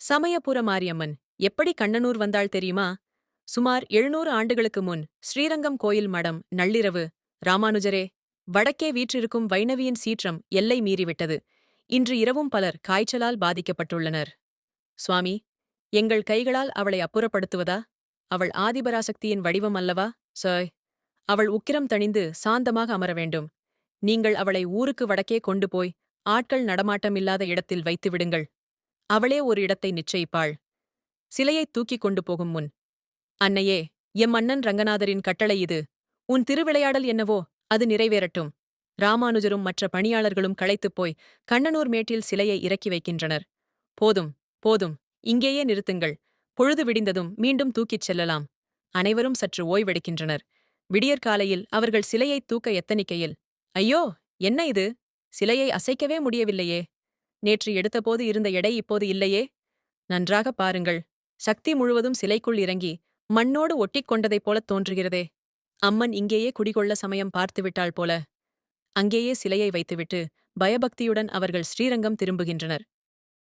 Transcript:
சமயபுர மாரியம்மன் எப்படி கண்ணனூர் வந்தாள் தெரியுமா? சுமார் 700 ஆண்டுகளுக்கு முன் ஸ்ரீரங்கம் கோயில் மடம் நள்ளிரவு ராமானுஜரே, வடக்கே வீற்றிருக்கும் வைணவியின் சீற்றம் எல்லை மீறிவிட்டது. இன்று இரவும் பலர் காய்ச்சலால் பாதிக்கப்பட்டுள்ளனர். சுவாமி, எங்கள் கைகளால் அவளை அப்புறப்படுத்துவதா? அவள் ஆதிபராசக்தியின் வடிவம் அல்லவா? சாய், அவள் உக்கிரம் தணிந்து சாந்தமாக அமர வேண்டும். நீங்கள் அவளை ஊருக்கு வடக்கே கொண்டு போய் ஆட்கள் நடமாட்டமில்லாத இடத்தில் வைத்து விடுங்கள். அவளே ஒரு இடத்தை நிச்சயிப்பாள். சிலையைத் தூக்கிக் கொண்டு போகும் முன், அன்னையே, எம் அண்ணன் ரங்கநாதரின் கட்டளை இது. உன் திருவிளையாடல் என்னவோ அது நிறைவேறட்டும். ராமானுஜரும் மற்ற பணியாளர்களும் களைத்துப் போய் கண்ணனூர் மேட்டில் சிலையை இறக்கி வைக்கின்றனர். போதும், போதும், இங்கேயே நிறுத்துங்கள். பொழுது விடிந்ததும் மீண்டும் தூக்கிச் செல்லலாம். அனைவரும் சற்று ஓய்வெடுக்கின்றனர். விடியற்காலையில் அவர்கள் சிலையைத் தூக்க எத்தனிக்கையில், ஐயோ, என்ன இது? சிலையை அசைக்கவே முடியவில்லையே. நேற்று எடுத்தபோது இருந்த எடை இப்போது இல்லையே. நன்றாகப் பாருங்கள். சக்தி முழுவதும் சிலைக்குள் இறங்கி மண்ணோடு ஒட்டிக் கொண்டதைப் போலத் தோன்றுகிறதே. அம்மன் இங்கேயே குடிகொள்ள சமயம் பார்த்துவிட்டாள் போல. அங்கேயே சிலையை வைத்துவிட்டு பயபக்தியுடன் அவர்கள் ஸ்ரீரங்கம் திரும்புகின்றனர்.